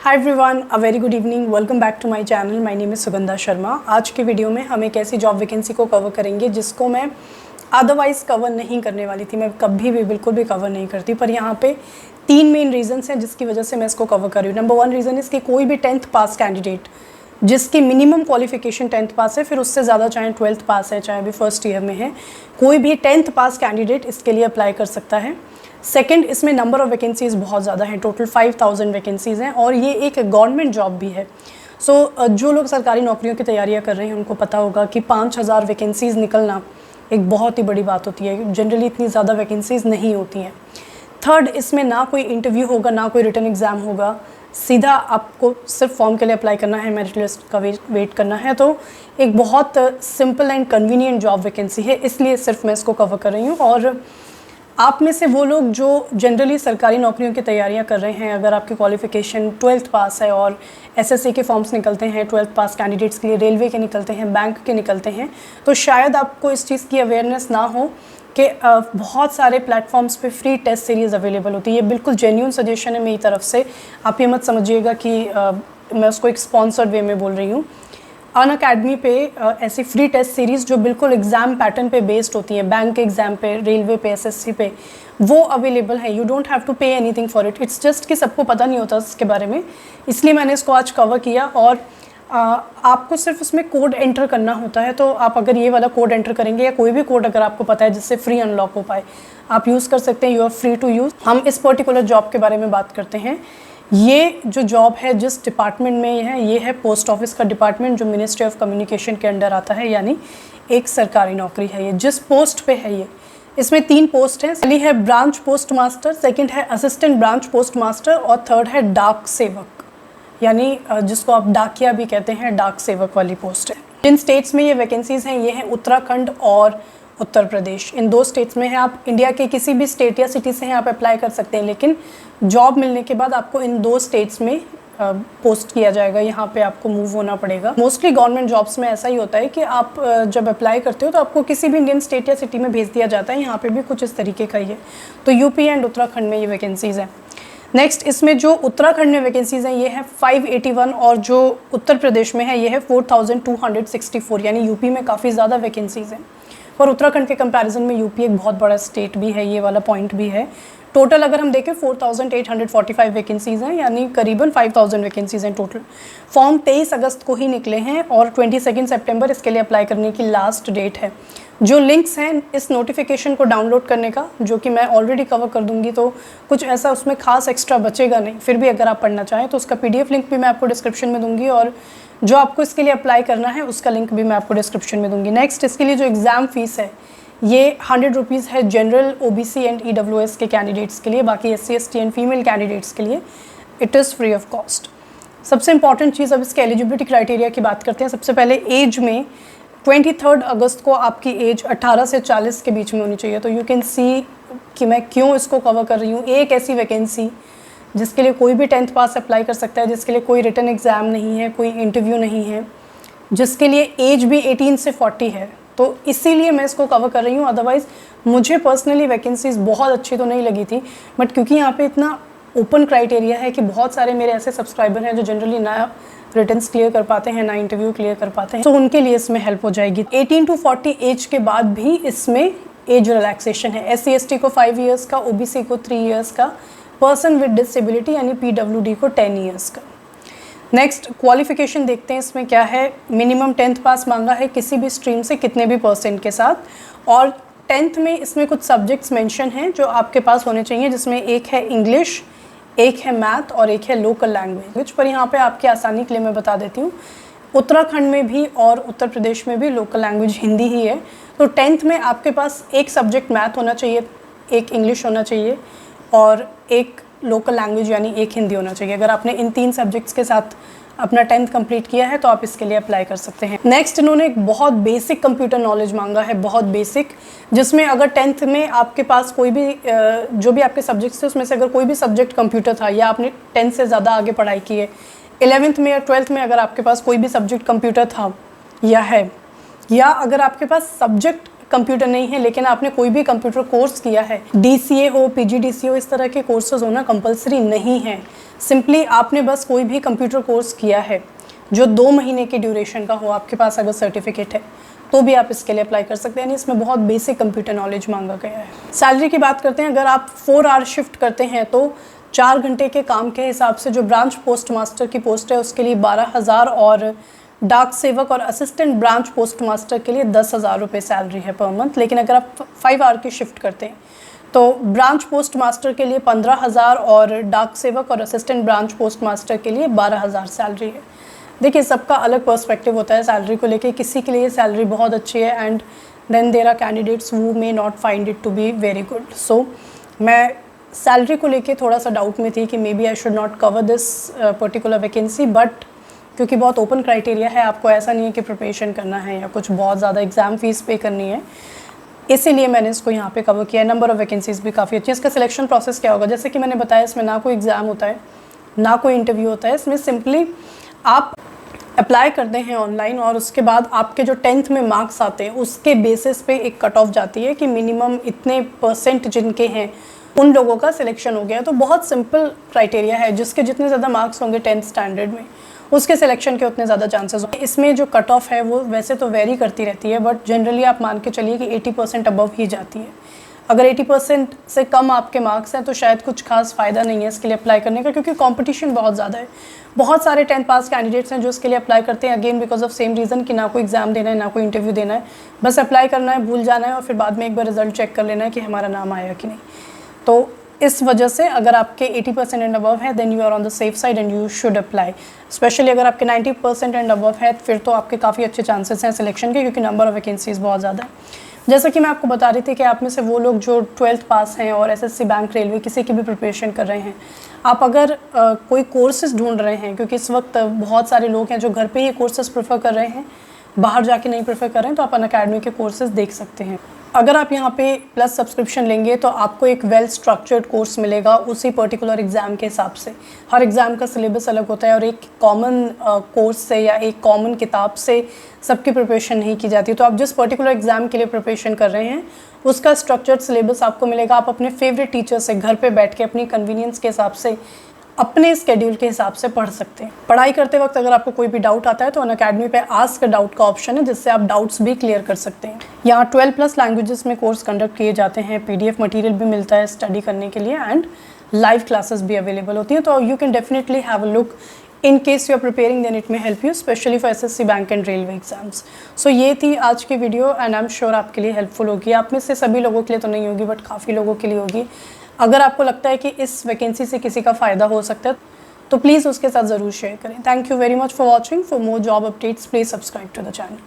Hi everyone, a very good evening. Welcome back to my channel. My name is Sugandha Sharma. आज के video में हम एक ऐसी जॉब वैकेंसी को कवर करेंगे जिसको मैं अदरवाइज़ कवर नहीं करने वाली थी। मैं कभी भी बिल्कुल भी कवर नहीं करती, पर यहाँ पे तीन मेन रीजंस हैं जिसकी वजह से मैं इसको कवर कर रही हूँ। नंबर वन रीज़न इज़ कि कोई भी 10th पास कैंडिडेट जिसकी मिनिमम क्वालिफिकेशन 10th पास है, फिर उससे ज़्यादा चाहे 12th पास है, चाहे अभी फर्स्ट ईयर में है, कोई भी 10th पास कैंडिडेट इसके लिए अप्लाई कर सकता है। सेकंड, इसमें नंबर ऑफ़ वैकेंसीज़ बहुत ज़्यादा हैं, टोटल 5000 वैकेंसीज़ हैं और ये एक गवर्नमेंट जॉब भी है। सो जो लोग सरकारी नौकरियों की तैयारियां कर रहे हैं उनको पता होगा कि 5000 वैकेंसीज़ निकलना एक बहुत ही बड़ी बात होती है। जनरली इतनी ज़्यादा वैकेंसीज़ नहीं होती हैं। थर्ड, इसमें ना कोई इंटरव्यू होगा, ना कोई रिटन एग्ज़ाम होगा, सीधा आपको सिर्फ फॉर्म के लिए अप्लाई करना है, मेरिट लिस्ट का वेट करना है। तो एक बहुत simple and convenient job vacancy है, इसलिए सिर्फ मैं इसको कवर कर रही हूँ। और आप में से वो लोग जो जनरली सरकारी नौकरियों की तैयारियां कर रहे हैं, अगर आपकी क्वालिफ़िकेशन 12th पास है और एसएससी के फॉर्म्स निकलते हैं 12th पास कैंडिडेट्स के लिए, रेलवे के निकलते हैं, बैंक के निकलते हैं, तो शायद आपको इस चीज़ की अवेयरनेस ना हो कि बहुत सारे प्लेटफॉर्म्स पे फ्री टेस्ट सीरीज़ अवेलेबल होती है। ये बिल्कुल जेन्युइन सजेशन है मेरी तरफ से। आप ये मत समझिएगा कि मैं उसको एक स्पॉन्सर्ड वे में बोल रही हूँ। अनअकैडमी पे ऐसी फ्री टेस्ट सीरीज़ जो बिल्कुल एग्ज़ाम पैटर्न पे बेस्ड होती हैं, बैंक के एग्ज़ाम पे, रेलवे पे, एसएससी पे, वो अवेलेबल है। You don't have to pay anything for it. It's just कि सबको पता नहीं होता इसके बारे में, इसलिए मैंने इसको आज कवर किया। और आपको सिर्फ उसमें कोड एंटर करना होता है। तो आप अगर ये वाला कोड एंटर करेंगे या कोई भी कोड अगर आपको पता है जिससे फ्री अनलॉक हो पाए, आप यूज़ कर सकते हैं। You are free to use. हम इस पर्टिकुलर जॉब के बारे में बात करते हैं। ये जो जॉब है जिस डिपार्टमेंट में ये है पोस्ट ऑफिस का डिपार्टमेंट, जो मिनिस्ट्री ऑफ कम्युनिकेशन के अंडर आता है, यानी एक सरकारी नौकरी है ये। जिस पोस्ट पे है ये, इसमें 3 पोस्ट हैं। पहली है ब्रांच पोस्ट मास्टर, सेकेंड है असिस्टेंट ब्रांच पोस्ट मास्टर और थर्ड है डाक सेवक, यानी जिसको आप डाकिया भी कहते हैं, डाक सेवक वाली पोस्ट है। जिन स्टेट्स में ये वैकेंसीज़ हैं ये हैं उत्तराखंड और उत्तर प्रदेश। इन 2 स्टेट्स में है। आप इंडिया के किसी भी स्टेट या सिटी से हैं आप अप्लाई कर सकते हैं, लेकिन जॉब मिलने के बाद आपको इन 2 स्टेट्स में पोस्ट किया जाएगा, यहाँ पे आपको मूव होना पड़ेगा। मोस्टली गवर्नमेंट जॉब्स में ऐसा ही होता है कि आप जब अप्लाई करते हो तो आपको किसी भी इंडियन स्टेट या सिटी में भेज दिया जाता है। यहाँ पे भी कुछ इस तरीके का ही है। तो यूपी एंड उत्तराखंड में ये वैकेंसीज़ हैं। नेक्स्ट, इसमें जो उत्तराखंड में वैकेंसीज़ हैं ये है 581 और जो उत्तर प्रदेश में है ये है 4264, यानी यूपी में काफ़ी ज़्यादा वैकेंसीज़ हैं। और उत्तराखंड के कंपैरिजन में यूपी एक बहुत बड़ा स्टेट भी है, ये वाला पॉइंट भी है। टोटल अगर हम देखें 4845 वैकेंसीज़ हैं, यानी करीबन 5000 वैकेंसीज़ हैं टोटल। फॉर्म 23 अगस्त को ही निकले हैं और 22 सितंबर इसके लिए अप्लाई करने की लास्ट डेट है। जो लिंक्स हैं इस नोटिफिकेशन को डाउनलोड करने का, जो कि मैं ऑलरेडी कवर कर दूंगी, तो कुछ ऐसा उसमें खास एक्स्ट्रा बचेगा नहीं। फिर भी अगर आप पढ़ना चाहें तो उसका PDF लिंक भी मैं आपको डिस्क्रिप्शन में दूंगी और जो आपको इसके लिए अप्लाई करना है उसका लिंक भी मैं आपको डिस्क्रिप्शन में दूंगी। नेक्स्ट, इसके लिए जो एग्ज़ाम फ़ीस है ये 100 रुपीज़ है जनरल, OBC एंड EWS के कैंडिडेट्स के लिए। बाकी SC ST and female candidates के लिए it is free of cost. सबसे इंपॉर्टेंट चीज़, अब इसके एलिजिबिलिटी क्राइटेरिया की बात करते हैं। सबसे पहले एज में 23 अगस्त को आपकी एज 18 से 40 के बीच में होनी चाहिए। तो यू कैन सी कि मैं क्यों इसको कवर कर रही हूँ। एक ऐसी वैकेंसी जिसके लिए कोई भी 10th पास अप्लाई कर सकता है, जिसके लिए कोई रिटन एग्ज़ाम नहीं है, कोई इंटरव्यू नहीं है, जिसके लिए एज भी 18 से 40 है, तो इसीलिए मैं इसको कवर कर रही हूँ। अदरवाइज़ मुझे पर्सनली वैकेंसीज़ बहुत अच्छी तो नहीं लगी थी, बट क्योंकि यहाँ पे इतना ओपन क्राइटेरिया है कि बहुत सारे मेरे ऐसे सब्सक्राइबर हैं जो जनरली ना रिटन्स क्लियर कर पाते हैं, ना इंटरव्यू क्लियर कर पाते हैं, तो उनके लिए इसमें हेल्प हो जाएगी। 18 to 40 एज के बाद भी इसमें एज रिलैक्सेशन है। SC ST को 5 ईयर्स का, OBC को 3 ईयर्स का, पर्सन विद डिसेबिलिटी यानी PWD को 10 ईयर्स का। नेक्स्ट, क्वालिफिकेशन देखते हैं इसमें क्या है। मिनिमम 10th पास मांगा है किसी भी स्ट्रीम से, कितने भी % के साथ, और 10th में इसमें कुछ सब्जेक्ट्स मेंशन हैं जो आपके पास होने चाहिए, जिसमें एक है इंग्लिश, एक है मैथ और एक है लोकल लैंग्वेज। पर यहाँ पे आपकी आसानी के लिए मैं बता देती हूँ, उत्तराखंड में भी और उत्तर प्रदेश में भी लोकल लैंग्वेज हिंदी ही है। तो 10th में आपके पास एक सब्जेक्ट मैथ होना चाहिए, एक इंग्लिश होना चाहिए और एक लोकल लैंग्वेज यानी एक हिंदी होना चाहिए। अगर आपने इन 3 सब्जेक्ट्स के साथ अपना 10th कंप्लीट किया है तो आप इसके लिए अप्लाई कर सकते हैं। नेक्स्ट, इन्होंने एक बहुत बेसिक कंप्यूटर नॉलेज मांगा है, बहुत बेसिक, जिसमें अगर 10th में आपके पास कोई भी जो भी आपके सब्जेक्ट्स थे उसमें से अगर कोई भी सब्जेक्ट कंप्यूटर था या आपने 10th से ज़्यादा आगे पढ़ाई की है, 11th में या 12th में अगर आपके पास कोई भी सब्जेक्ट कंप्यूटर था या है, या अगर आपके पास सब्जेक्ट कंप्यूटर नहीं है लेकिन आपने कोई भी कंप्यूटर कोर्स किया है, DCA हो, PGDCA हो, इस तरह के कोर्सेज होना कंपलसरी नहीं है। सिंपली आपने बस कोई भी कंप्यूटर कोर्स किया है जो 2 महीने के ड्यूरेशन का हो, आपके पास अगर सर्टिफिकेट है तो भी आप इसके लिए अप्लाई कर सकते हैं। यानी इसमें बहुत बेसिक कंप्यूटर नॉलेज मांगा गया है। सैलरी की बात करते हैं, अगर आप 4 आवर शिफ्ट करते हैं तो 4 घंटे के काम के हिसाब से जो ब्रांच पोस्ट मास्टर की पोस्ट है उसके लिए 12,000 और डाक सेवक और असिस्टेंट ब्रांच पोस्ट मास्टर के लिए 10,000 रुपये सैलरी है पर मंथ। लेकिन अगर आप 5 आवर की शिफ्ट करते हैं तो ब्रांच पोस्ट मास्टर के लिए 15,000 और डाक सेवक और असिस्टेंट ब्रांच पोस्ट मास्टर के लिए 12,000 सैलरी है। देखिए, सबका अलग पर्सपेक्टिव होता है सैलरी को लेके। किसी के लिए सैलरी बहुत अच्छी है and then there are candidates who may not find it to be very good. So मैं सैलरी को लेके थोड़ा सा डाउट में थी कि maybe I should not cover this particular vacancy, but क्योंकि बहुत ओपन क्राइटेरिया है, आपको ऐसा नहीं है कि प्रिपरेशन करना है या कुछ बहुत ज़्यादा एग्ज़ाम फीस पे करनी है, इसीलिए मैंने इसको यहाँ पे कवर किया है। नंबर ऑफ़ वैकेंसीज़ भी काफ़ी अच्छी है। इसका सिलेक्शन प्रोसेस क्या होगा, जैसे कि मैंने बताया, इसमें ना कोई एग्ज़ाम होता है ना कोई इंटरव्यू होता है। इसमें सिंपली आप अप्लाई करते हैं ऑनलाइन और उसके बाद आपके जो 10th में मार्क्स आते हैं उसके बेसिस पे एक कट ऑफ जाती है कि मिनिमम इतने % जिनके हैं उन लोगों का सिलेक्शन हो गया। तो बहुत सिंपल क्राइटेरिया है, जिसके जितने ज़्यादा मार्क्स होंगे 10th स्टैंडर्ड में उसके सिलेक्शन के उतने ज़्यादा चांसेस होंगे। इसमें जो कट ऑफ है वो वैसे तो वेरी करती रहती है, बट जनरली आप मान के चलिए कि 80% अबव ही जाती है। अगर 80% से कम आपके मार्क्स हैं तो शायद कुछ खास फ़ायदा नहीं है इसके लिए अप्लाई करने का, क्योंकि कंपटीशन बहुत ज़्यादा है। बहुत सारे 10th पास कैंडिडेट्स हैं जो इसके लिए अप्लाई करते हैं, again because of same reason कि ना कोई एग्ज़ाम देना है ना कोई इंटरव्यू देना है, बस अप्लाई करना है, भूल जाना है और फिर बाद में एक बार रिजल्ट चेक कर लेना है कि हमारा नाम आया कि नहीं। तो इस वजह से अगर आपके 80% एंड अबव है then you are on the safe side and you should apply. Specially अगर आपके 90% एंड अबव है फिर तो आपके काफ़ी अच्छे चांसेस हैं सिलेक्शन के, क्योंकि नंबर ऑफ़ वैकेंसीज़ बहुत ज़्यादा है। जैसा कि मैं आपको बता रही थी कि आप में से वो लोग जो 12th पास हैं और SSC बैंक रेलवे किसी की भी प्रिपरेशन कर रहे हैं, आप अगर कोई कोर्सेज ढूंढ रहे हैं, क्योंकि इस वक्त बहुत सारे लोग हैं जो घर पे ही कोर्सेज प्रेफर कर रहे हैं, बाहर जाके नहीं प्रेफर कर रहे हैं, तो आप अनअकैडमी के कोर्सेज देख सकते हैं। अगर आप यहाँ पे प्लस सब्सक्रिप्शन लेंगे तो आपको एक वेल स्ट्रक्चर्ड कोर्स मिलेगा उसी पर्टिकुलर एग्ज़ाम के हिसाब से। हर एग्ज़ाम का सिलेबस अलग होता है और एक कॉमन कोर्स से या एक कॉमन किताब से सबकी प्रिपरेशन नहीं की जाती। तो आप जिस पर्टिकुलर एग्ज़ाम के लिए प्रिपरेशन कर रहे हैं उसका स्ट्रक्चर्ड सिलेबस आपको मिलेगा। आप अपने फेवरेट टीचर से घर पे बैठ के अपनी कन्वीनियंस के हिसाब से अपने स्केड्यूल के हिसाब से पढ़ सकते हैं। पढ़ाई करते वक्त अगर आपको कोई भी डाउट आता है तो अनअकैडमी पे आस्क डाउट का ऑप्शन है, जिससे आप डाउट्स भी क्लियर कर सकते हैं। यहाँ 12+ लैंग्वेजेस में कोर्स कंडक्ट किए जाते हैं, PDF मटेरियल भी मिलता है स्टडी करने के लिए एंड लाइव क्लासेस भी अवेलेबल होती हैं। तो you can definitely have a look in case you are preparing, then it may help you specially for SSC bank and railway exams. So ये थी आज की video and I am sure आपके लिए हेल्पफुल होगी। आप में से सभी लोगों के लिए तो नहीं होगी बट काफ़ी लोगों के लिए होगी। अगर आपको लगता है कि इस वैकेंसी से किसी का फ़ायदा हो सकता है तो प्लीज़ उसके साथ ज़रूर शेयर करें। Thank you very much for watching. For more job updates please subscribe to the channel.